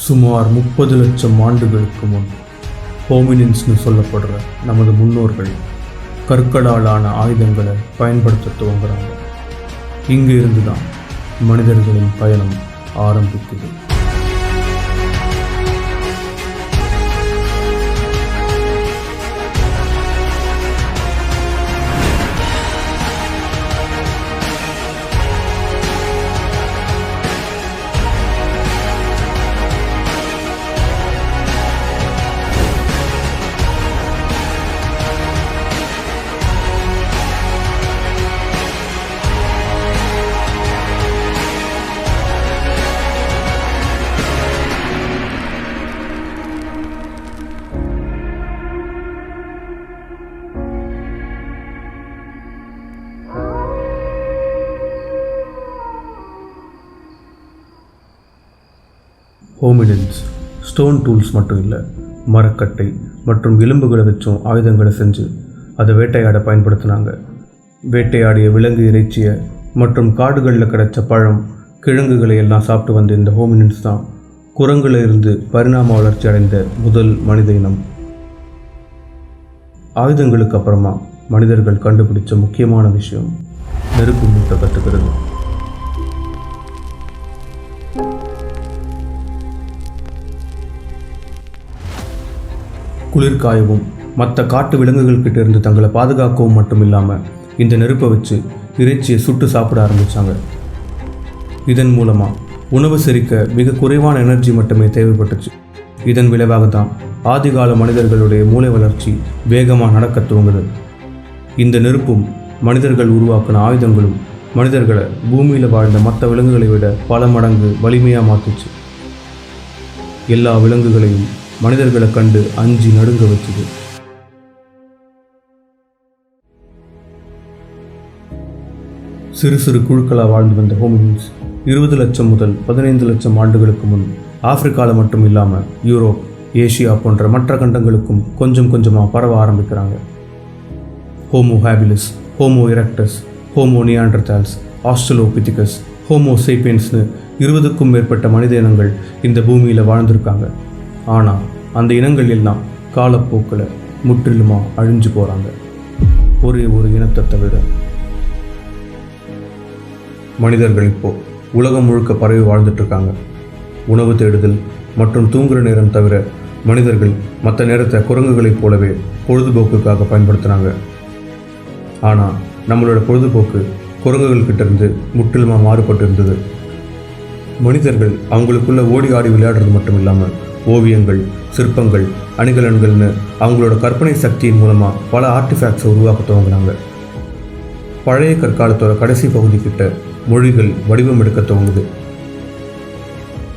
சுமார் 30 லட்சம் ஆண்டுகளுக்கு முன் ஹோமினின்ஸ்னு சொல்லப்படுற நமது முன்னோர்கள் கற்களாலான ஆயுதங்களை பயன்படுத்த துவங்குறாங்க. இங்கே இருந்து தான் மனிதர்களின் பயணம் ஆரம்பிக்குது. ஹோமினின்ஸ் ஸ்டோன் டூல்ஸ் மட்டும் இல்லை, மரக்கட்டை மற்றும் எலும்புகளை வச்சும் ஆயுதங்களை செஞ்சு அதை வேட்டையாட பயன்படுத்தினாங்க. வேட்டையாடிய விலங்கு இறைச்சியை மற்றும் காடுகளில் கிடைச்ச பழம் கிழங்குகளை எல்லாம் சாப்பிட்டு வந்த இந்த ஹோமினின்ஸ் தான் குரங்குல இருந்து பரிணாம வளர்ச்சி அடைந்த முதல் மனித இனம். ஆயுதங்களுக்கு அப்புறமா மனிதர்கள் கண்டுபிடிச்ச முக்கியமான விஷயம் நெருப்பு மூட்ட கற்றுக்கிறது. குளிர்காயவும் மற்ற காட்டு விலங்குகள்கிட்ட இருந்து தங்களை பாதுகாக்கவும் மட்டும் இல்லாமல் இந்த நெருப்பை வச்சு இறைச்சியை சுட்டு சாப்பிட ஆரம்பித்தாங்க. இதன் மூலமாக உணவு செரிக்க மிக குறைவான எனர்ஜி மட்டுமே தேவைப்பட்டுச்சு. இதன் விளைவாக தான் ஆதிகால மனிதர்களுடைய மூளை வளர்ச்சி வேகமாக நடக்க துவங்குது. இந்த நெருப்பும் மனிதர்கள் உருவாக்கின ஆயுதங்களும் மனிதர்களை பூமியில் வாழ்ந்த மற்ற விலங்குகளை விட பல மடங்கு வலிமையாக மாற்றுச்சு. எல்லா விலங்குகளையும் மனிதர்களை கண்டு அஞ்சி நடுங்க வச்சுது. சிறு சிறு குழுக்களாக வாழ்ந்து வந்த ஹோமினின்ஸ் 20 லட்சம் முதல் 15 லட்சம் ஆண்டுகளுக்கு முன் ஆப்பிரிக்காவில் மட்டும் இல்லாமல் யூரோப், ஏஷியா போன்ற மற்ற கண்டங்களுக்கும் கொஞ்சம் கொஞ்சமாக பரவ ஆரம்பிக்கிறாங்க. Homo habilis, Homo erectus, Homo Neanderthals, Australopithecus, Homo சேப்பியன்ஸ்னு 20க்கும் மேற்பட்ட மனித இனங்கள் இந்த பூமியில் வாழ்ந்திருக்காங்க. ஆனால் அந்த இனங்கள் எல்லாம் காலப்போக்கில் முற்றிலுமாக அழிஞ்சு போகிறாங்க, ஒரே ஒரு இனத்தை தவிர. மனிதர்கள் இப்போது உலகம் முழுக்க பரவி வாழ்ந்துட்டுருக்காங்க. உணவு தேடுதல் மற்றும் தூங்குகிற நேரம் தவிர மனிதர்கள் மற்ற நேரத்தை குரங்குகளைப் போலவே பொழுதுபோக்குக்காக பயன்படுத்துகிறாங்க. ஆனால் நம்மளோட பொழுதுபோக்கு குரங்குகள்கிட்ட இருந்து முற்றிலுமாக மாறுபட்டு இருந்தது. மனிதர்கள் அவங்களுக்குள்ள ஓடி ஆடி விளையாடுறது மட்டும் இல்லாமல் ஓவியங்கள், சிற்பங்கள், அணிகலன்கள்னு அவங்களோட கற்பனை சக்தியின் மூலமாக பல ஆர்டிஃபேக்ட்ஸை உருவாக்க துவங்கினாங்க. பழைய கற்காலத்தோட கடைசி பகுதி கிட்ட மொழிகள் வடிவம் எடுக்க துவங்குது.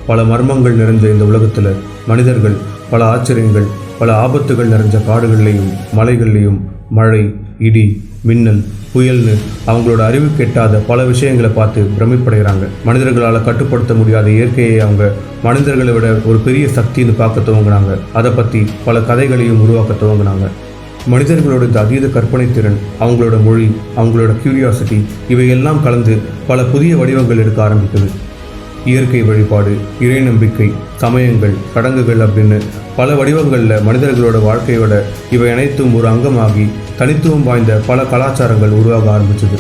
பல மர்மங்கள் நிறைஞ்ச இந்த உலகத்தில் மனிதர்கள் பல ஆச்சரியங்கள், பல ஆபத்துகள் நிறைஞ்ச காடுகள்லையும் மலைகள்லையும் மழை, இடி, மின்னல், புயல்னு அவங்களோட அறிவு கெட்டாத பல விஷயங்களை பார்த்து பிரமிப்படைகிறாங்க. மனிதர்களால் கட்டுப்படுத்த முடியாத இயற்கையை அவங்க மனிதர்களை விட ஒரு பெரிய சக்தின்னு பார்க்க துவங்கினாங்க. அதை பற்றி பல கதைகளையும் உருவாக்க துவங்கினாங்க. மனிதர்களோட இந்த அதீத கற்பனை திறன், அவங்களோட மொழி, அவங்களோட கியூரியாசிட்டி இவையெல்லாம் கலந்து பல புதிய வடிவங்கள் எடுக்க ஆரம்பிக்குது. இயற்கை வழிபாடு, இறை நம்பிக்கை, சமயங்கள், சடங்குகள் அப்படின்னு பல வடிவங்களில் மனிதர்களோட வாழ்க்கையோட இவை அனைத்தும் ஒரு அங்கமாகி தனித்துவம் வாய்ந்த பல கலாச்சாரங்கள் உருவாக ஆரம்பிச்சது.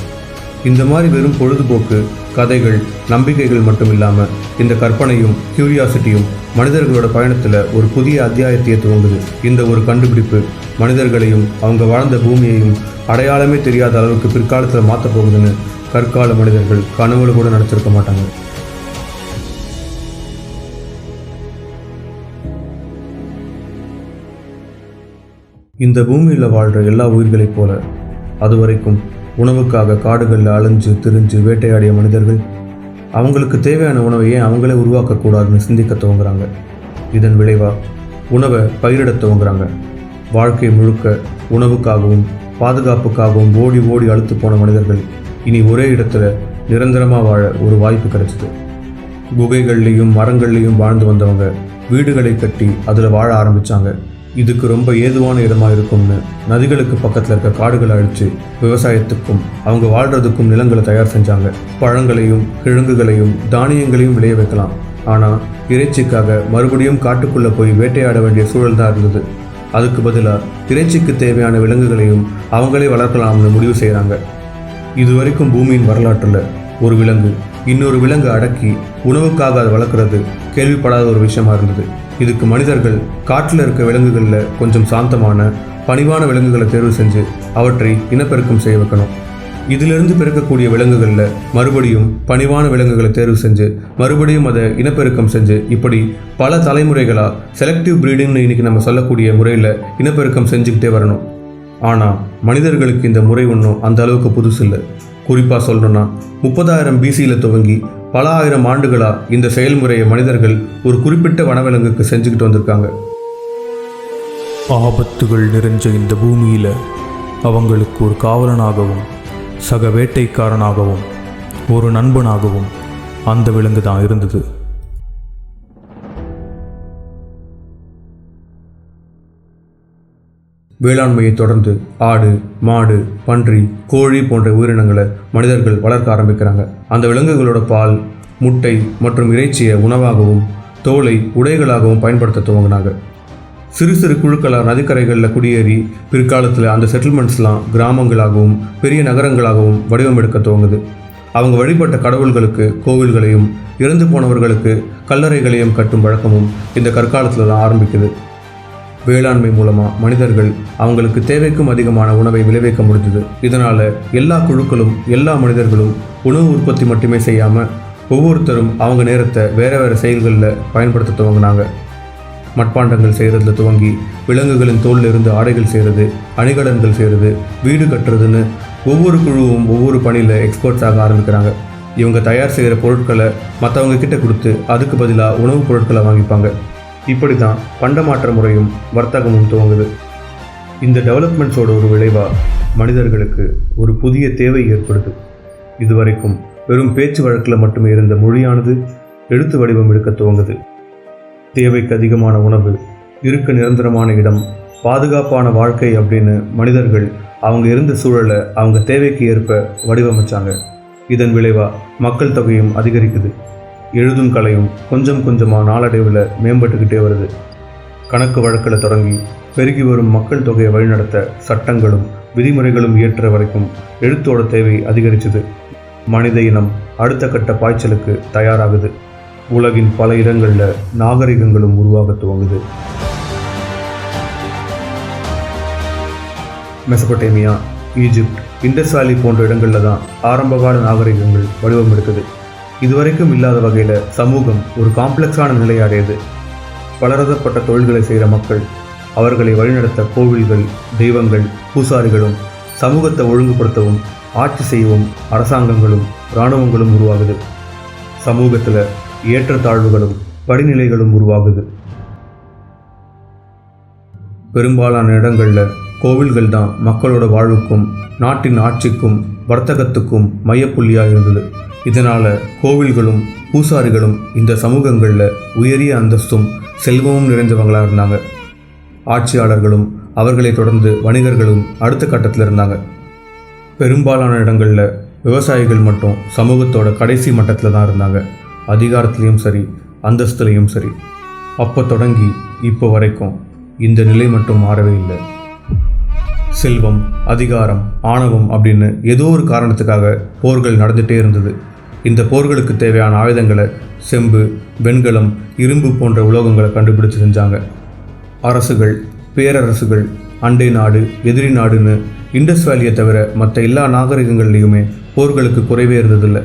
இந்த மாதிரி வெறும் பொழுதுபோக்கு, கதைகள், நம்பிக்கைகள் மட்டும் இல்லாமல் இந்த கற்பனையும் கியூரியாசிட்டியும் மனிதர்களோட பயணத்தில் ஒரு புதிய அத்தியாயத்தையே துவங்குது. இந்த ஒரு கண்டுபிடிப்பு மனிதர்களையும் அவங்க வாழ்ந்த பூமியையும் அடையாளமே தெரியாத அளவுக்கு பிற்காலத்தில் மாற்ற போகுதுன்னு கற்கால மனிதர்கள் கனவுல கூட நினச்சிருக்க மாட்டாங்க. இந்த பூமியில் வாழ்கிற எல்லா உயிர்களைப் போல அதுவரைக்கும் உணவுக்காக காடுகளில் அலைஞ்சு திரிஞ்சு வேட்டையாடிய மனிதர்கள் அவங்களுக்கு தேவையான உணவை ஏன் அவங்களே உருவாக்கக்கூடாதுன்னு சிந்திக்க துவங்குறாங்க. இதன் விளைவாக உணவை பயிரிட துவங்குறாங்க. வாழ்க்கை முழுக்க உணவுக்காகவும் பாதுகாப்புக்காகவும் ஓடி ஓடி அழுத்து போன மனிதர்கள் இனி ஒரே இடத்துல நிரந்தரமாக வாழ ஒரு வாய்ப்பு கிடைச்சிது. குகைகள்லேயும் மரங்கள்லேயும் வாழ்ந்து வந்தவங்க வீடுகளை கட்டி அதில் வாழ ஆரம்பித்தாங்க. இதுக்கு ரொம்ப ஏதுவான இடமா இருக்கும்னு நதிகளுக்கு பக்கத்தில் இருக்க காடுகளை அழித்து விவசாயத்துக்கும் அவங்க வாழ்கிறதுக்கும் நிலங்களை தயார் செஞ்சாங்க. பழங்களையும் கிழங்குகளையும் தானியங்களையும் விளைய வைக்கலாம். ஆனால் இறைச்சிக்காக மறுபடியும் காட்டுக்குள்ளே போய் வேட்டையாட வேண்டிய சூழல் தான் இருந்தது. அதுக்கு பதிலாக இறைச்சிக்கு தேவையான விலங்குகளையும் அவங்களே வளர்க்கலாம்னு முடிவு செய்கிறாங்க. இதுவரைக்கும் பூமியின் வரலாற்றில் ஒரு விலங்கு இன்னொரு விலங்கு அடக்கி உணவுக்காக அதை வளர்க்குறது கேள்விப்படாத ஒரு விஷயமா இருந்தது. இதுக்கு மனிதர்கள் காட்டில் இருக்க விலங்குகளில் கொஞ்சம் சாந்தமான பணிவான விலங்குகளை தேர்வு செஞ்சு அவற்றை இனப்பெருக்கம் செய்ய வைக்கணும். இதிலிருந்து பிறக்கக்கூடிய விலங்குகளில் மறுபடியும் பணிவான விலங்குகளை தேர்வு செஞ்சு மறுபடியும் அதை இனப்பெருக்கம் செஞ்சு இப்படி பல தலைமுறைகளாக செலக்டிவ் ப்ரீடிங்னு இன்றைக்கி நம்ம சொல்லக்கூடிய முறையில் இனப்பெருக்கம் செஞ்சுக்கிட்டே வரணும். ஆனால் மனிதர்களுக்கு இந்த முறை ஒன்றும் அந்த அளவுக்கு புதுசு இல்லை. குறிப்பாக சொல்லணும்னா 30,000 BCயில் துவங்கி பல ஆயிரம் ஆண்டுகளாக இந்த செயல்முறையை மனிதர்கள் ஒரு குறிப்பிட்ட வனவிலங்குக்கு செஞ்சுக்கிட்டு வந்திருக்காங்க. ஆபத்துகள் நிறைஞ்ச இந்த பூமியில் அவங்களுக்கு ஒரு காவலனாகவும் சக வேட்டைக்காரனாகவும் ஒரு நண்பனாகவும் அந்த விலங்கு தான் இருந்தது. வேளாண்மையை தொடர்ந்து ஆடு, மாடு, பன்றி, கோழி போன்ற உயிரினங்களை மனிதர்கள் வளர்க்க ஆரம்பிக்கிறாங்க. அந்த விலங்குகளோட பால், முட்டை மற்றும் இறைச்சியை உணவாகவும் தோலை உடைகளாகவும் பயன்படுத்த துவங்கினாங்க. சிறு சிறு குழுக்களாக நதிக்கரைகளில் குடியேறி பிற்காலத்தில் அந்த செட்டில்மெண்ட்ஸ்லாம் கிராமங்களாகவும் பெரிய நகரங்களாகவும் வடிவமெடுக்க துவங்குது. அவங்க வழிபட்ட கடவுள்களுக்கு கோவில்களையும் இறந்து போனவர்களுக்கு கல்லறைகளையும் கட்டும் வழக்கமும் இந்த கற்காலத்தில் தான் ஆரம்பிக்குது. வேளாண்மை மூலமாக மனிதர்கள் அவங்களுக்கு தேவைக்கும் அதிகமான உணவை விளைவிக்க முடிஞ்சது. இதனால் எல்லா குழுக்களும் எல்லா மனிதர்களும் உணவு உற்பத்தி மட்டுமே செய்யாமல் ஒவ்வொருத்தரும் அவங்க நேரத்தை வேறு வேறு செயல்களில் பயன்படுத்த துவங்கினாங்க. மட்பாண்டங்கள் செய்கிறதுல துவங்கி விலங்குகளின் தோலில் இருந்து ஆடைகள் செய்கிறது, அணிகலன்கள் செய்கிறது, வீடு கட்டுறதுன்னு ஒவ்வொரு குழுவும் ஒவ்வொரு பணியில் எக்ஸ்பர்ட்ஸ் ஆக ஆரம்பிக்கிறாங்க. இவங்க தயார் செய்கிற பொருட்களை மற்றவங்க கிட்ட கொடுத்து அதுக்கு பதிலாக உணவுப் பொருட்களை வாங்கிப்பாங்க. இப்படி தான் பண்டமாற்ற முறையும் வர்த்தகமும் துவங்குது. இந்த டெவலப்மெண்ட்ஸோட ஒரு விளைவாக மனிதர்களுக்கு ஒரு புதிய தேவை ஏற்படுது. இதுவரைக்கும் வெறும் பேச்சு வழக்கில் மட்டுமே இருந்த மொழியானது எழுத்து வடிவம் எடுக்க துவங்குது. தேவைக்கு அதிகமான உணவு, இருக்க நிரந்தரமான இடம், பாதுகாப்பான வாழ்க்கை அப்படின்னு மனிதர்கள் அவங்க இருந்த சூழலை அவங்க தேவைக்கு ஏற்ப வடிவமைச்சாங்க. இதன் விளைவாக மக்கள் தொகையும் அதிகரிக்குது. எழுதும் கலையும் கொஞ்சம் கொஞ்சமாக நாளடைவில் மேம்பட்டுக்கிட்டே வருது. கணக்கு வழக்கில் தொடங்கி பெருகி வரும் மக்கள் தொகையை வழிநடத்த சட்டங்களும் விதிமுறைகளும் இயற்ற வரைக்கும் எழுத்தோட தேவை அதிகரிச்சது. மனித இனம் அடுத்த கட்ட பாய்ச்சலுக்கு தயாராகுது. உலகின் பல இடங்களில் நாகரிகங்களும் உருவாக துவங்குது. மெசபடேமியா, ஈஜிப்ட், இண்டஸ் வேலி போன்ற இடங்களில் தான் ஆரம்பகால நாகரிகங்கள் வடிவம் எடுக்குது. இதுவரைக்கும் இல்லாத வகையில் சமூகம் ஒரு காம்ப்ளெக்ஸான நிலையை அடையுது. பலதரப்பட்ட தொழில்களை செய்கிற மக்கள், அவர்களை வழிநடத்த கோவில்கள், தெய்வங்கள், பூசாரிகளும், சமூகத்தை ஒழுங்குபடுத்தவும் ஆட்சி செய்யவும் அரசாங்கங்களும் இராணுவங்களும் உருவாகுது. சமூகத்தில் ஏற்றத்தாழ்வுகளும் படிநிலைகளும் உருவாகுது. பெரும்பாலான இடங்களில் கோவில்கள் தான் மக்களோட வாழ்வுக்கும் நாட்டின் ஆட்சிக்கும் வர்த்தகத்துக்கும் மையப்புள்ளியாக இருந்தது. இதனால் கோவில்களும் பூசாரிகளும் இந்த சமூகங்களில் உயரிய அந்தஸ்தும் செல்வமும் நிறைஞ்சவங்களாக இருந்தாங்க. ஆட்சியாளர்களும் அவர்களை தொடர்ந்து வணிகர்களும் அடுத்த கட்டத்தில் இருந்தாங்க. பெரும்பாலான இடங்களில் விவசாயிகள் மட்டும் சமூகத்தோட கடைசி மட்டத்தில் தான் இருந்தாங்க. அதிகாரத்துலேயும் சரி, அந்தஸ்துலேயும் சரி. அப்போ தொடங்கி இப்போ வரைக்கும் இந்த நிலை மட்டும் மாறவே இல்லை. செல்வம், அதிகாரம், ஆணவம் அப்படின்னு ஏதோ ஒரு காரணத்துக்காக போர்கள் நடந்துகிட்டே இருந்தது. இந்த போர்களுக்கு தேவையான ஆயுதங்களை செம்பு, வெண்கலம், இரும்பு போன்ற உலோகங்களை கண்டுபிடிச்சு செஞ்சாங்க. அரசுகள், பேரரசுகள், அண்டை நாடு, எதிரி நாடுன்னு இண்டஸ் வேலியை தவிர மற்ற எல்லா நாகரிகங்கள்லேயுமே போர்களுக்கு குறைவே இருந்ததில்லை.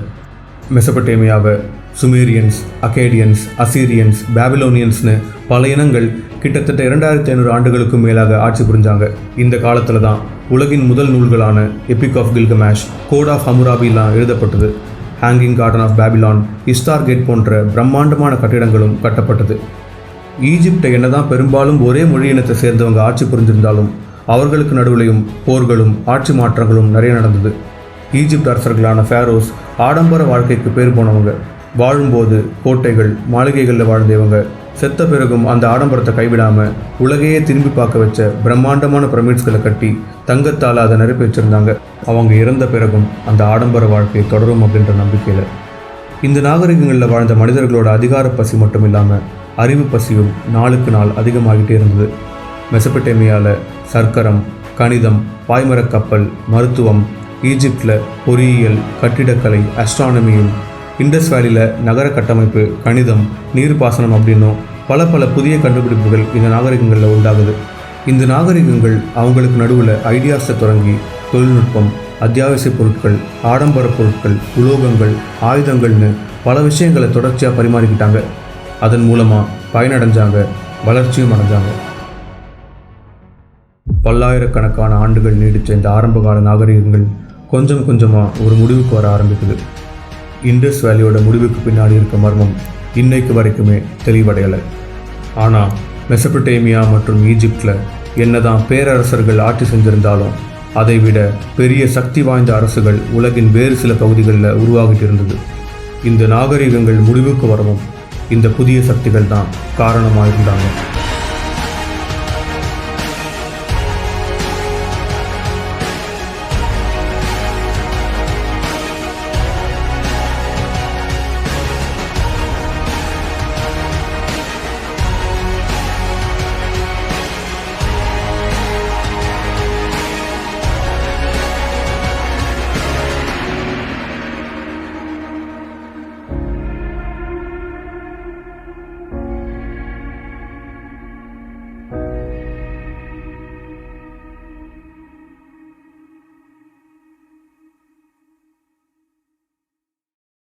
மெசபடேமியாவை சுமேரியன்ஸ், அகேடியன்ஸ், அசீரியன்ஸ், பாபிலோனியன்ஸ்னு பல இனங்கள் கிட்டத்தட்ட 2500 ஆண்டுகளுக்கும் மேலாக ஆட்சி புரிஞ்சாங்க. இந்த காலத்தில் தான் உலகின் முதல் நூல்களான Epic of Gilgamesh, Code of ஹமுராபிலாம் எழுதப்பட்டது. Hanging Garden of Babylon, Ishtar Gate போன்ற பிரம்மாண்டமான கட்டிடங்களும் கட்டப்பட்டது. ஈஜிப்டை என்னதான் பெரும்பாலும் ஒரே மொழி இனத்தை சேர்ந்தவங்க ஆட்சி புரிஞ்சிருந்தாலும் அவர்களுக்கு நடுவிலையும் போர்களும் ஆட்சி மாற்றங்களும் நிறைய நடந்தது. ஈஜிப்ட் அரசர்களான ஃபேரோஸ் ஆடம்பர வாழ்க்கைக்கு பேர் போனவங்க. வாழும்போது கோட்டைகள், மாளிகைகளில் வாழ்ந்தவங்க. செத்த பிறகும் அந்த ஆடம்பரத்தை கைவிடாமல் உலகையே திரும்பி பார்க்க வச்ச பிரம்மாண்டமான பிரமிட்ஸ்களை கட்டி தங்கத்தால் அதை நிரப்பி வச்சுருந்தாங்க. அவங்க இறந்த பிறகும் அந்த ஆடம்பர வாழ்க்கையை தொடரும் அப்படின்ற நம்பிக்கையில். இந்த நாகரிகங்களில் வாழ்ந்த மனிதர்களோட அதிகார பசி மட்டும் இல்லாமல் அறிவு பசியும் நாளுக்கு நாள் அதிகமாகிட்டே இருந்தது. மெசபடேமியாவில் சர்க்கரம், கணிதம், பாய்மரக் கப்பல், மருத்துவம், ஈஜிப்டில் பொறியியல், கட்டிடக்கலை, அஸ்ட்ரானமியும், இண்டஸ் வேலியில் நகர கட்டமைப்பு, கணிதம், நீர்ப்பாசனம் அப்படின்னும் பல புதிய கண்டுபிடிப்புகள் இந்த நாகரிகங்களில் உண்டாகுது. இந்த நாகரிகங்கள் அவங்களுக்கு நடுவில் ஐடியாஸை தொடங்கி தொழில்நுட்பம், அத்தியாவசிய பொருட்கள், ஆடம்பர பொருட்கள், உலோகங்கள், ஆயுதங்கள்னு பல விஷயங்களை தொடர்ச்சியாக பரிமாறிக்கிட்டாங்க. அதன் மூலமாக பயனடைஞ்சாங்க, வளர்ச்சியும் அடைஞ்சாங்க. பல்லாயிரக்கணக்கான ஆண்டுகள் நீடித்த இந்த ஆரம்பகால நாகரிகங்கள் கொஞ்சம் கொஞ்சமாக ஒரு முடிவுக்கு வர ஆரம்பிக்குது. இண்டஸ் வேலியோட முடிவுக்கு பின்னாடி இருக்க மர்மம் இன்னைக்கு வரைக்குமே தெளிவடையலை. ஆனால் மெசபடேமியா மற்றும் ஈஜிப்டில் என்னதான் பேரரசர்கள் ஆட்சி செஞ்சிருந்தாலும் அதைவிட பெரிய சக்தி வாய்ந்த அரசுகள் உலகின் வேறு சில பகுதிகளில் உருவாகிட்டு இருந்தது. இந்த நாகரிகங்கள் முடிவுக்கு வரவும் இந்த புதிய சக்திகள் தான் காரணமாக இருந்தாங்க.